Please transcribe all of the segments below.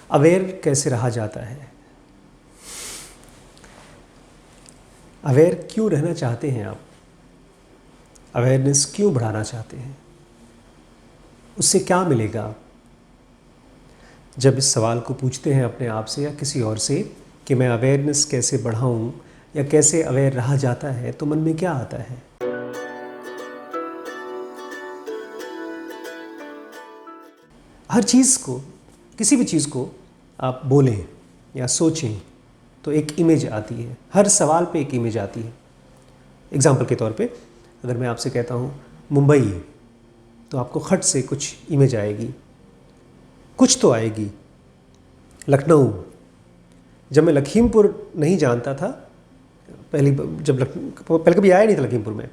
Aware कैसे रहा जाता है? अवेयर क्यों रहना चाहते हैं आप? अवेयरनेस क्यों बढ़ाना चाहते हैं? उससे क्या मिलेगा? जब इस सवाल को पूछते हैं अपने आप से या किसी और से कि मैं अवेयरनेस कैसे बढ़ाऊं या कैसे अवेयर रहा जाता है, तो मन में क्या आता है? हर चीज़ को, किसी भी चीज़ को आप बोलें या सोचें तो एक इमेज आती है। हर सवाल पे एक इमेज आती है। एग्जाम्पल के तौर पे अगर मैं आपसे कहता हूँ मुंबई, तो आपको खट से कुछ इमेज आएगी, कुछ तो आएगी। लखनऊ, जब मैं लखीमपुर नहीं जानता था, पहले कभी आया नहीं था लखीमपुर में।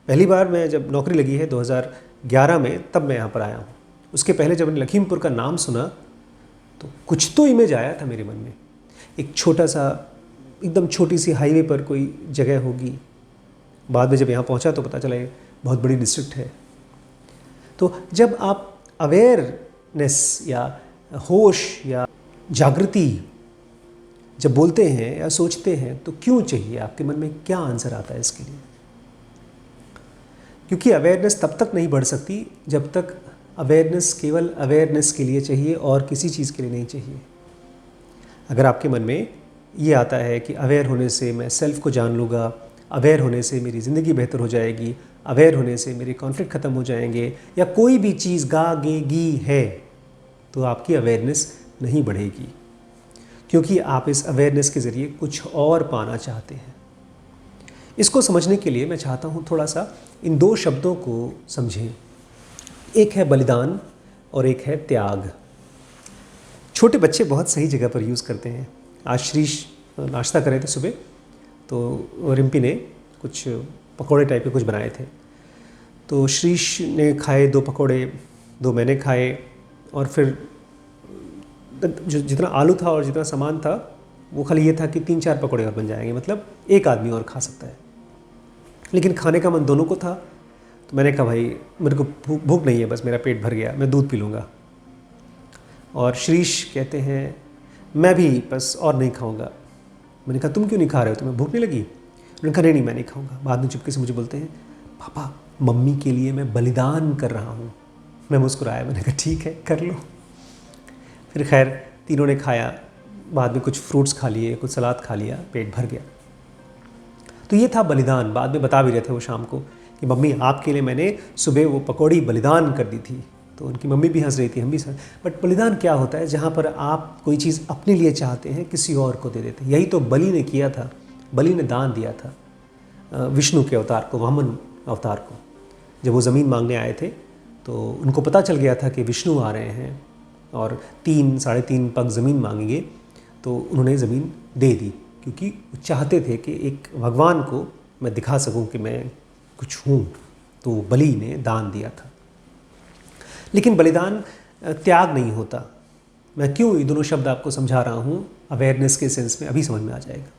पहली बार मैं जब नौकरी लगी है 2011 में, तब मैं यहाँ पर आया हूँ। उसके पहले जब मैंने लखीमपुर का नाम सुना तो कुछ तो इमेज आया था मेरे मन में। एक छोटा सा, एकदम छोटी सी हाईवे पर कोई जगह होगी। बाद में जब यहाँ पहुँचा तो पता चला ये बहुत बड़ी डिस्ट्रिक्ट है। तो जब आप अवेयरनेस या होश या जागृति जब बोलते हैं या सोचते हैं तो क्यों चाहिए? आपके मन में क्या आंसर आता है इसके लिए? क्योंकि अवेयरनेस तब तक नहीं बढ़ सकती जब तक अवेयरनेस केवल अवेयरनेस के लिए चाहिए और किसी चीज़ के लिए नहीं चाहिए। अगर आपके मन में ये आता है कि अवेयर होने से मैं सेल्फ को जान लूँगा, अवेयर होने से मेरी ज़िंदगी बेहतर हो जाएगी, अवेयर होने से मेरे कॉन्फ्लिक्ट ख़त्म हो जाएंगे, या कोई भी चीज़ गागेगी है, तो आपकी अवेयरनेस नहीं बढ़ेगी, क्योंकि आप इस अवेयरनेस के ज़रिए कुछ और पाना चाहते हैं। इसको समझने के लिए मैं चाहता हूँ थोड़ा सा इन दो शब्दों को समझें। एक है बलिदान और एक है त्याग। छोटे बच्चे बहुत सही जगह पर यूज़ करते हैं। आज श्रीश नाश्ता कर रहे थे सुबह, तो रिम्पी ने कुछ पकोड़े टाइप के कुछ बनाए थे। तो श्रीश ने खाए 2 पकोड़े, 2 मैंने खाए, और फिर जो जितना आलू था और जितना सामान था वो खाली ये था कि 3-4 पकोड़े और बन जाएंगे, मतलब एक आदमी और खा सकता है। लेकिन खाने का मन दोनों को था, तो मैंने कहा भाई मेरे को भूख नहीं है, बस मेरा पेट भर गया, मैं दूध पी लूँगा। और श्रीश कहते हैं मैं भी बस और नहीं खाऊँगा। मैंने कहा तुम क्यों नहीं खा रहे हो, तुम्हें भूख नहीं लगी? उन्होंने कहा नहीं मैं नहीं खाऊँगा। बाद में चुपके से मुझे बोलते हैं पापा मम्मी के लिए मैं बलिदान कर रहा हूँ। मैं मुस्कुराया, मैंने कहा ठीक है कर लो। फिर खैर तीनों ने खाया, बाद में कुछ फ्रूट्स खा लिए, कुछ सलाद खा लिया, पेट भर गया। तो ये था बलिदान। बाद में बता भी रहे थे वो शाम को कि मम्मी आपके लिए मैंने सुबह वो पकौड़ी बलिदान कर दी थी। तो उनकी मम्मी भी हंस रही थी, हम भी हंस। बट बलिदान क्या होता है? जहाँ पर आप कोई चीज़ अपने लिए चाहते हैं, किसी और को दे देते हैं। यही तो बलि ने किया था। बलि ने दान दिया था विष्णु के अवतार को, वामन अवतार को। जब वो ज़मीन मांगने आए थे तो उनको पता चल गया था कि विष्णु आ रहे हैं और 3-3.5 पग ज़मीन मांगेंगे, तो उन्होंने ज़मीन दे दी, क्योंकि वो चाहते थे कि एक भगवान को मैं दिखा सकूं कि मैं कुछ हूँ। तो बलि ने दान दिया था। लेकिन बलिदान त्याग नहीं होता। मैं क्यों ये दोनों शब्द आपको समझा रहा हूँ, अवेयरनेस के सेंस में अभी समझ में आ जाएगा।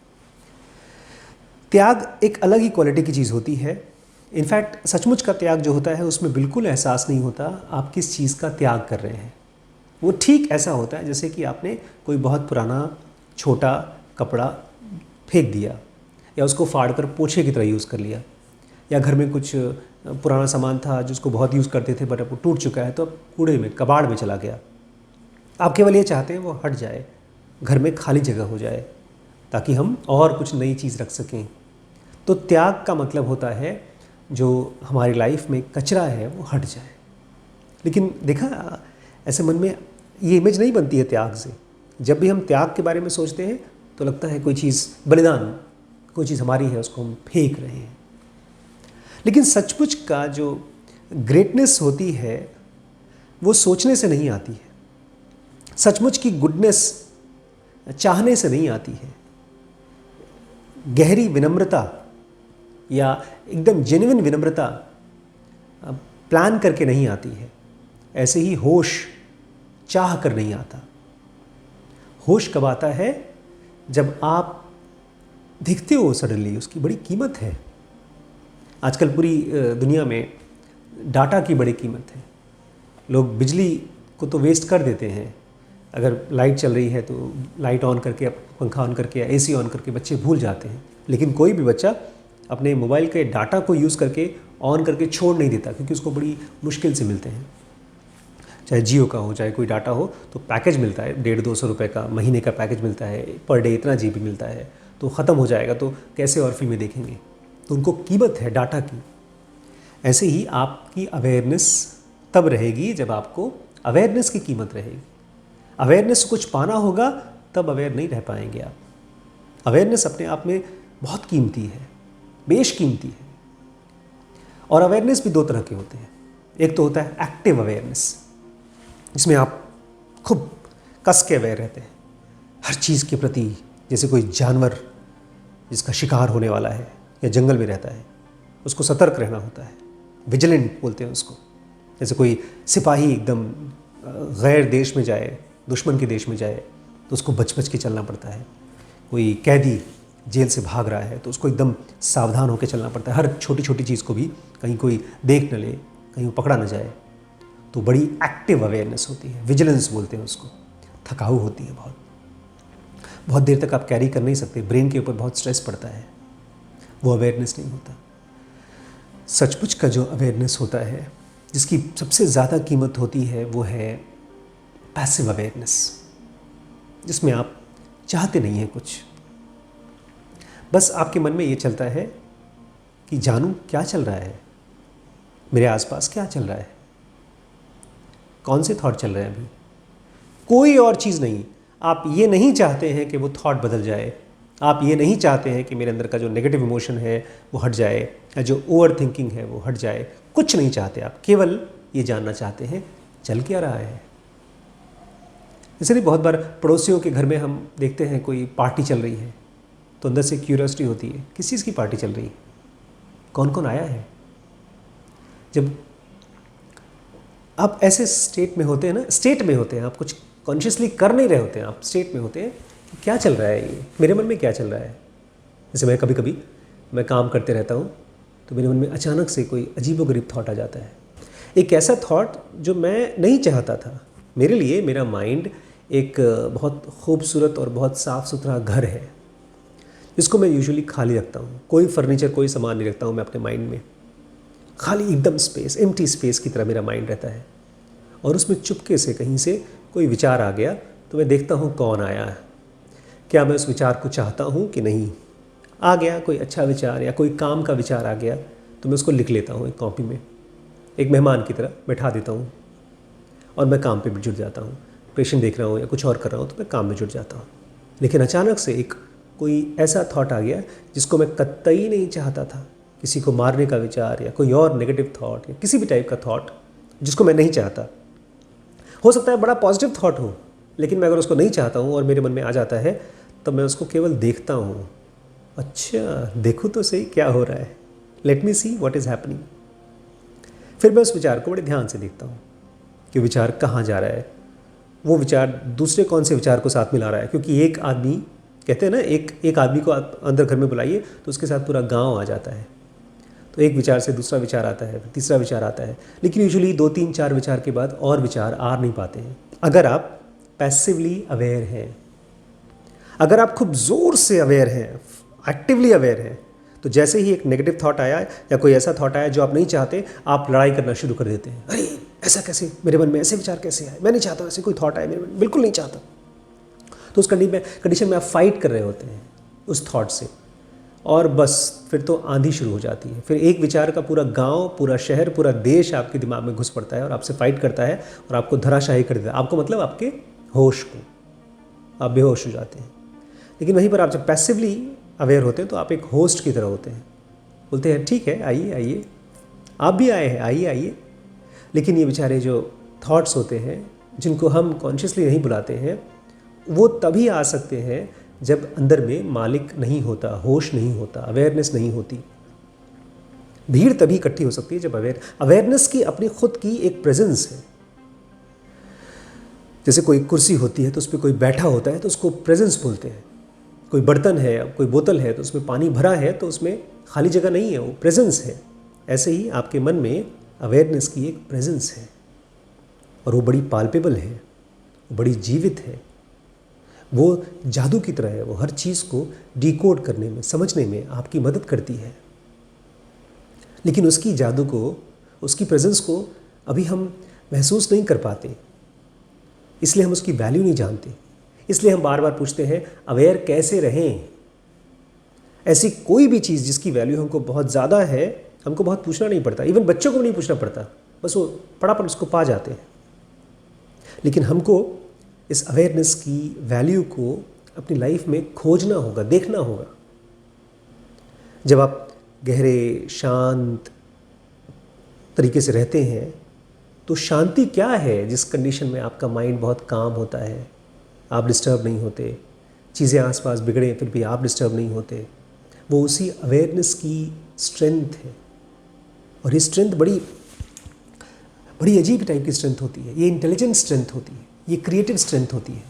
त्याग एक अलग ही क्वालिटी की चीज़ होती है। इनफैक्ट सचमुच का त्याग जो होता है उसमें बिल्कुल एहसास नहीं होता आप किस चीज़ का त्याग कर रहे हैं। वो ठीक ऐसा होता है जैसे कि आपने कोई बहुत पुराना छोटा कपड़ा फेंक दिया, या उसको फाड़ कर पोछे की तरह यूज़ कर लिया, या घर में कुछ पुराना सामान था जिसको बहुत यूज़ करते थे बट अब वो टूट चुका है तो अब कूड़े में, कबाड़ में चला गया। आप केवल ये चाहते हैं वो हट जाए, घर में खाली जगह हो जाए, ताकि हम और कुछ नई चीज़ रख सकें। तो त्याग का मतलब होता है जो हमारी लाइफ में कचरा है वो हट जाए। लेकिन देखा, ऐसे मन में ये इमेज नहीं बनती है त्याग से। जब भी हम त्याग के बारे में सोचते हैं तो लगता है कोई चीज़, बलिदान, कोई चीज़ हमारी है उसको हम फेंक रहे हैं। लेकिन सचमुच का जो ग्रेटनेस होती है वो सोचने से नहीं आती है। सचमुच की गुडनेस चाहने से नहीं आती है। गहरी विनम्रता या एकदम जेन्युइन विनम्रता प्लान करके नहीं आती है। ऐसे ही होश चाह कर नहीं आता। होश कब आता है? जब आप देखते हो सडनली उसकी बड़ी कीमत है। आजकल पूरी दुनिया में डाटा की बड़ी कीमत है। लोग बिजली को तो वेस्ट कर देते हैं, अगर लाइट चल रही है तो लाइट ऑन करके, पंखा ऑन करके या एसी ऑन करके बच्चे भूल जाते हैं, लेकिन कोई भी बच्चा अपने मोबाइल के डाटा को यूज़ करके ऑन करके छोड़ नहीं देता, क्योंकि उसको बड़ी मुश्किल से मिलते हैं। चाहे जियो का हो, चाहे कोई डाटा हो, तो पैकेज मिलता है 150-200 रुपये का महीने का पैकेज मिलता है, पर डे इतना GB मिलता है, तो ख़त्म हो जाएगा तो कैसे और फिल्में देखेंगे, तो उनको कीमत है डाटा की। ऐसे ही आपकी अवेयरनेस तब रहेगी जब आपको अवेयरनेस की कीमत रहेगी। अवेयरनेस कुछ पाना होगा तब अवेयर नहीं रह पाएंगे आप। अवेयरनेस अपने आप में बहुत कीमती है, बेशकीमती है। और अवेयरनेस भी दो तरह के होते हैं। एक तो होता है एक्टिव अवेयरनेस, जिसमें आप खूब कस के अवेयर रहते हैं हर चीज़ के प्रति। जैसे कोई जानवर जिसका शिकार होने वाला है या जंगल में रहता है, उसको सतर्क रहना होता है, विजिलेंट बोलते हैं उसको। जैसे कोई सिपाही एकदम गैर देश में जाए, दुश्मन के देश में जाए, तो उसको बच बच के चलना पड़ता है। कोई कैदी जेल से भाग रहा है तो उसको एकदम सावधान होकर चलना पड़ता है, हर छोटी छोटी चीज़ को भी, कहीं कोई देख न ले, कहीं वो पकड़ा न जाए। तो बड़ी एक्टिव अवेयरनेस होती है, विजिलेंस बोलते हैं उसको। थकाऊ होती है, बहुत देर तक आप कैरी कर नहीं सकते, ब्रेन के ऊपर बहुत स्ट्रेस पड़ता है, वो अवेयरनेस नहीं होता। सचमुच का जो अवेयरनेस होता है, जिसकी सबसे ज़्यादा कीमत होती है, वो है पैसिव अवेयरनेस, जिसमें आप चाहते नहीं हैं कुछ, बस आपके मन में ये चलता है कि जानूं क्या चल रहा है, मेरे आसपास क्या चल रहा है, कौन से थॉट चल रहे हैं अभी, कोई और चीज़ नहीं। आप ये नहीं चाहते हैं कि वो थॉट बदल जाए, आप ये नहीं चाहते हैं कि मेरे अंदर का जो नेगेटिव इमोशन है वो हट जाए, या जो ओवर थिंकिंग है वो हट जाए, कुछ नहीं चाहते आप, केवल ये जानना चाहते हैं चल क्या रहा है। इसलिए बहुत बार पड़ोसियों के घर में हम देखते हैं कोई पार्टी चल रही है, तो अंदर से क्यूरियोसिटी होती है, किस चीज़ की पार्टी चल रही है, कौन कौन आया है। जब आप ऐसे स्टेट में होते हैं ना, स्टेट में होते हैं, आप कुछ कॉन्शियसली कर नहीं रहे होते हैं, आप स्टेट में होते हैं कि क्या चल रहा है, ये मेरे मन में क्या चल रहा है। जैसे मैं कभी कभी मैं काम करते रहता हूँ तो मेरे मन में अचानक से कोई अजीबोगरीब थॉट आ जाता है, एक ऐसा थॉट जो मैं नहीं चाहता था। मेरे लिए मेरा माइंड एक बहुत खूबसूरत और बहुत साफ़ सुथरा घर है, जिसको मैं यूजुअली खाली रखता हूँ, कोई फर्नीचर, कोई सामान नहीं रखता हूँ मैं अपने माइंड में, खाली एकदम स्पेस, एम्प्टी स्पेस की तरह मेरा माइंड रहता है। और उसमें चुपके से कहीं से कोई विचार आ गया तो मैं देखता हूँ कौन आया है, क्या मैं उस विचार को चाहता हूँ कि नहीं। आ गया कोई अच्छा विचार या कोई काम का विचार आ गया तो मैं उसको लिख लेता हूँ एक कॉपी में, एक मेहमान की तरह बैठा देता हूँ और मैं काम पे भी जुट जाता हूँ। पेशेंट देख रहा हूँ या कुछ और कर रहा हूँ तो मैं काम में जुट जाता हूँ। लेकिन अचानक से एक कोई ऐसा थॉट आ गया जिसको मैं कतई नहीं चाहता था, किसी को मारने का विचार या कोई और नेगेटिव थॉट या किसी भी टाइप का थॉट जिसको मैं नहीं चाहता। हो सकता है बड़ा पॉजिटिव थॉट हो, लेकिन मैं अगर उसको नहीं चाहता हूँ और मेरे मन में आ जाता है तब मैं उसको केवल देखता हूँ, अच्छा देखूँ तो सही क्या हो रहा है, let me see what is happening. फिर मैं उस विचार को बड़े ध्यान से देखता हूँ कि विचार कहाँ जा रहा है, वो विचार दूसरे कौन से विचार को साथ मिला रहा है। क्योंकि एक आदमी, कहते हैं ना, एक आदमी को आप अंदर घर में बुलाइए तो उसके साथ पूरा गाँव आ जाता है। तो एक विचार से दूसरा विचार आता है, फिर तीसरा विचार आता है, लेकिन यूजुअली 2-3-4 विचार के बाद और विचार आ नहीं पाते हैं। अगर आप पैसिवली अवेयर हैं, अगर आप खूब ज़ोर से अवेयर हैं, एक्टिवली अवेयर हैं, तो जैसे ही एक नेगेटिव थॉट आया या कोई ऐसा थॉट आया जो आप नहीं चाहते, आप लड़ाई करना शुरू कर देते हैं। अरे ऐसा कैसे, मेरे मन में ऐसे विचार कैसे आए, मैं नहीं चाहता ऐसे कोई थॉट आए मेरे मन, बिल्कुल नहीं चाहता। तो उस कंडीशन में आप फाइट कर रहे होते हैं उस थॉट से, और बस फिर तो आंधी शुरू हो जाती है। फिर एक विचार का पूरा गांव, पूरा शहर, पूरा देश आपके दिमाग में घुस पड़ता है और आपसे फाइट करता है और आपको धराशायी कर देता है। आपको मतलब आपके होश को, आप बेहोश हो जाते हैं। लेकिन वहीं पर आप जब पैसिवली अवेयर होते हैं तो आप एक होस्ट की तरह होते हैं, बोलते हैं ठीक है आइए आइए, आप भी आए हैं, आइए आइए। लेकिन ये बेचारे जो थॉट्स होते हैं जिनको हम कॉन्शियसली नहीं बुलाते हैं, वो तभी आ सकते हैं जब अंदर में मालिक नहीं होता, होश नहीं होता, अवेयरनेस नहीं होती। भीड़ तभी इकट्ठी हो सकती है जब अवेयरनेस की अपनी खुद की एक प्रेजेंस है। जैसे कोई कुर्सी होती है तो उस पर कोई बैठा होता है तो उसको प्रेजेंस बोलते हैं। कोई बर्तन है, कोई बोतल है तो उसमें पानी भरा है तो उसमें खाली जगह नहीं है, वो प्रेजेंस है। ऐसे ही आपके मन में अवेयरनेस की एक प्रेजेंस है और वो बड़ी पाल्पेबल है, बड़ी जीवित है, वो जादू की तरह है, वो हर चीज़ को डिकोड करने में, समझने में आपकी मदद करती है। लेकिन उसकी जादू को, उसकी प्रेजेंस को अभी हम महसूस नहीं कर पाते, इसलिए हम उसकी वैल्यू नहीं जानते। इसलिए हम बार बार पूछते हैं अवेयर कैसे रहें। ऐसी कोई भी चीज़ जिसकी वैल्यू हमको बहुत ज़्यादा है, हमको बहुत पूछना नहीं पड़ता, इवन बच्चों को नहीं पूछना पड़ता, बस वो फटाफट उसको पा जाते हैं। लेकिन हमको इस अवेयरनेस की वैल्यू को अपनी लाइफ में खोजना होगा, देखना होगा। जब आप गहरे शांत तरीके से रहते हैं तो शांति क्या है जिस कंडीशन में आपका माइंड बहुत काम होता है, आप डिस्टर्ब नहीं होते, चीज़ें आसपास बिगड़े फिर भी आप डिस्टर्ब नहीं होते, वो उसी अवेयरनेस की स्ट्रेंथ है। और ये स्ट्रेंथ बड़ी बड़ी अजीब टाइप की स्ट्रेंथ होती है। ये इंटेलिजेंट स्ट्रेंथ होती है, ये क्रिएटिव स्ट्रेंथ होती है।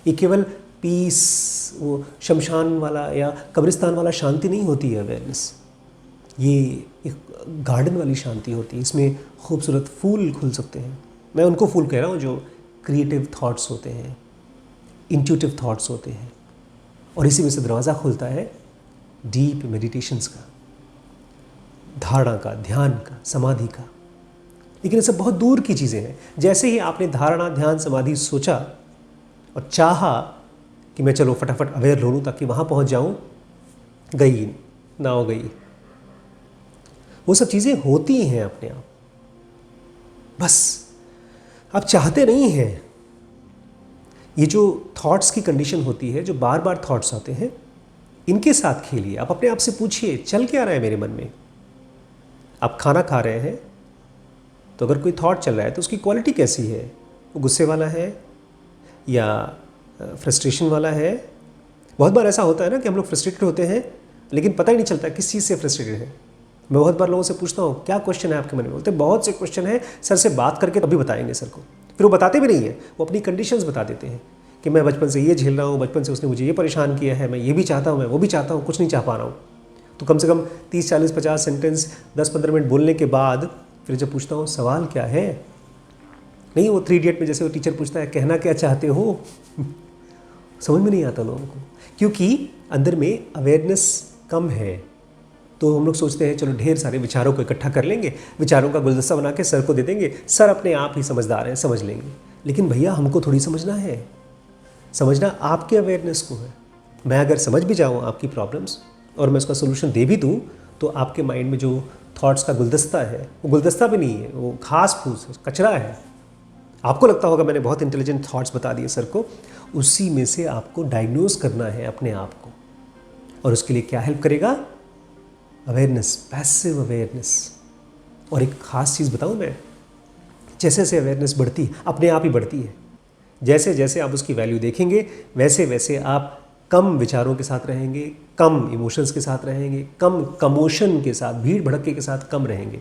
ये केवल पीस, वो शमशान वाला या कब्रिस्तान वाला शांति नहीं होती है अवेयरनेस। ये एक गार्डन वाली शांति होती है, इसमें खूबसूरत फूल खुल सकते हैं। मैं उनको फूल कह रहा हूँ जो क्रिएटिव थॉट्स होते हैं, इंट्यूटिव थॉट्स होते हैं। और इसी में से दरवाज़ा खुलता है डीप मेडिटेशंस का, धारणा का, ध्यान का, समाधि का। लेकिन ये सब बहुत दूर की चीज़ें हैं। जैसे ही आपने धारणा, ध्यान, समाधि सोचा और चाहा कि मैं चलो फटाफट अवेयर हो लूँ ताकि वहाँ पहुँच जाऊँ, गई नाव गई। वो सब चीज़ें होती हैं अपने आप, बस आप चाहते नहीं हैं। ये जो थॉट्स की कंडीशन होती है, जो बार बार थॉट्स आते हैं, इनके साथ खेलिए। आप अपने आप से पूछिए चल क्या रहा है मेरे मन में। आप खाना खा रहे हैं तो अगर कोई थॉट चल रहा है तो उसकी क्वालिटी कैसी है? वो गुस्से वाला है या फ्रस्ट्रेशन वाला है? बहुत बार ऐसा होता है ना कि हम लोग फ्रस्ट्रेटेड होते हैं लेकिन पता ही नहीं चलता किस चीज़ से फ्रस्ट्रेटेड है। मैं बहुत बार लोगों से पूछता हूँ क्या क्वेश्चन है आपके मन में? बोलते बहुत से क्वेश्चन है सर, से बात करके तभी बताएंगे सर को। फिर वो बताते भी नहीं है, वो अपनी कंडीशंस बता देते हैं कि मैं बचपन से ये झेल रहा हूँ, बचपन से उसने मुझे ये परेशान किया है, मैं ये भी चाहता हूँ, मैं वो भी चाहता हूँ, कुछ नहीं चाह पा रहा हूँ। तो कम से कम 30, 40, 50 सेंटेंस 10-15 मिनट बोलने के बाद फिर जब पूछता हूँ सवाल क्या है, नहीं वो 3 इडियट में जैसे वो टीचर पूछता है कहना क्या चाहते हो समझ में नहीं आता लोगों को, क्योंकि अंदर में अवेयरनेस कम है। तो हम लोग सोचते हैं चलो ढेर सारे विचारों को इकट्ठा कर लेंगे, विचारों का गुलदस्ता बना के सर को दे देंगे, सर अपने आप ही समझदार हैं, समझ लेंगे। लेकिन भैया हमको थोड़ी समझना है, समझना आपके अवेयरनेस को है। मैं अगर समझ भी जाऊँ आपकी प्रॉब्लम्स और मैं उसका सोल्यूशन दे भी दूँ तो आपके माइंड में जो थॉट्स का गुलदस्ता है वो गुलदस्ता भी नहीं है, वो घास फूस कचरा है। आपको लगता होगा मैंने बहुत इंटेलिजेंट थॉट्स बता दिए सर को, उसी में से आपको डायग्नोज करना है अपने आप को। और उसके लिए क्या हेल्प करेगा? Awareness, passive awareness. और एक ख़ास चीज़ बताऊँ मैं, जैसे जैसे अवेयरनेस बढ़ती है अपने आप ही बढ़ती है, जैसे जैसे आप उसकी वैल्यू देखेंगे वैसे वैसे आप कम विचारों के साथ रहेंगे, कम इमोशंस के साथ रहेंगे, कम कमोशन के साथ, भीड़ भड़के के साथ कम रहेंगे।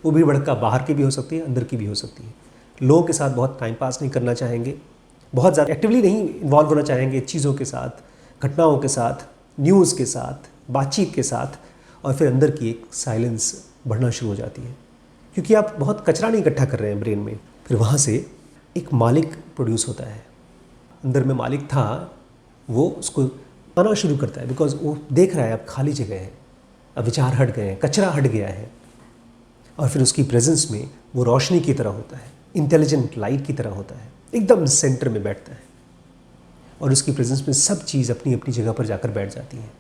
वो भीड़ भड़का बाहर की भी हो सकती है, अंदर की भी हो सकती है। लोगों के साथ बहुत टाइम पास नहीं करना चाहेंगे, बहुत ज़्यादा एक्टिवली नहीं इन्वॉल्व होना चाहेंगे चीज़ों के साथ, घटनाओं के साथ, न्यूज़ के साथ, बातचीत के साथ। और फिर अंदर की एक साइलेंस बढ़ना शुरू हो जाती है, क्योंकि आप बहुत कचरा नहीं इकट्ठा कर रहे हैं ब्रेन में। फिर वहाँ से एक मालिक प्रोड्यूस होता है। अंदर में मालिक था, वो उसको आना शुरू करता है, बिकॉज वो देख रहा है अब खाली जगह है, अब विचार हट गए हैं, कचरा हट गया है। और फिर उसकी प्रेजेंस में वो रोशनी की तरह होता है, इंटेलिजेंट लाइट की तरह होता है, एकदम सेंटर में बैठता है। और उसकी प्रेजेंस में सब चीज़ अपनी अपनी जगह पर जाकर बैठ जाती है।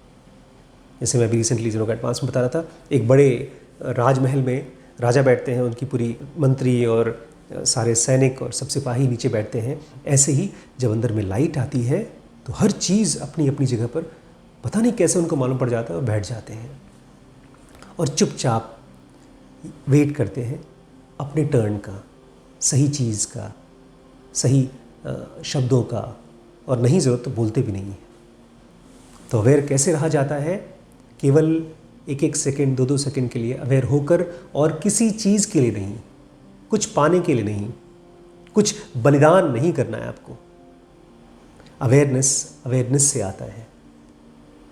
जैसे मैं अभी रिसेंटली जीरो का एडवांस में बता रहा था, एक बड़े राजमहल में राजा बैठते हैं, उनकी पूरी मंत्री और सारे सैनिक और सब सिपाही नीचे बैठते हैं। ऐसे ही जब अंदर में लाइट आती है तो हर चीज़ अपनी अपनी जगह पर पता नहीं कैसे उनको मालूम पड़ जाता है और बैठ जाते हैं और चुपचाप वेट करते हैं अपने टर्न का, सही चीज़ का, सही शब्दों का, और नहीं ज़रूरत तो बोलते भी नहीं है। तो अवेयर कैसे रहा जाता है? केवल 1-1 सेकेंड, 2-2 सेकेंड के लिए अवेयर होकर, और किसी चीज़ के लिए नहीं, कुछ पाने के लिए नहीं, कुछ बलिदान नहीं करना है आपको। अवेयरनेस से आता है,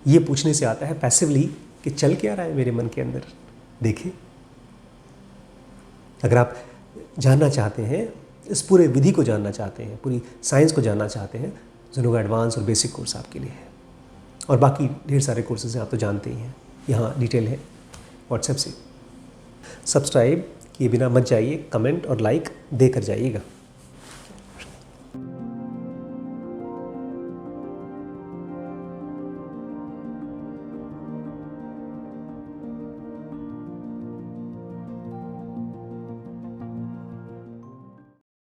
ये पूछने से आता है पैसिवली कि चल क्या रहा है मेरे मन के अंदर, देखें। अगर आप जानना चाहते हैं इस पूरे विधि को जानना चाहते हैं, पूरी साइंस को जानना चाहते हैं, ज़ेनोगा एडवांस और बेसिक कोर्स आपके लिए है। और बाकी ढेर सारे कोर्सेज हैं, आप तो जानते ही हैं, यहाँ डिटेल है व्हाट्सएप से। सब्सक्राइब किए बिना मत जाइए, कमेंट और लाइक देकर जाइएगा।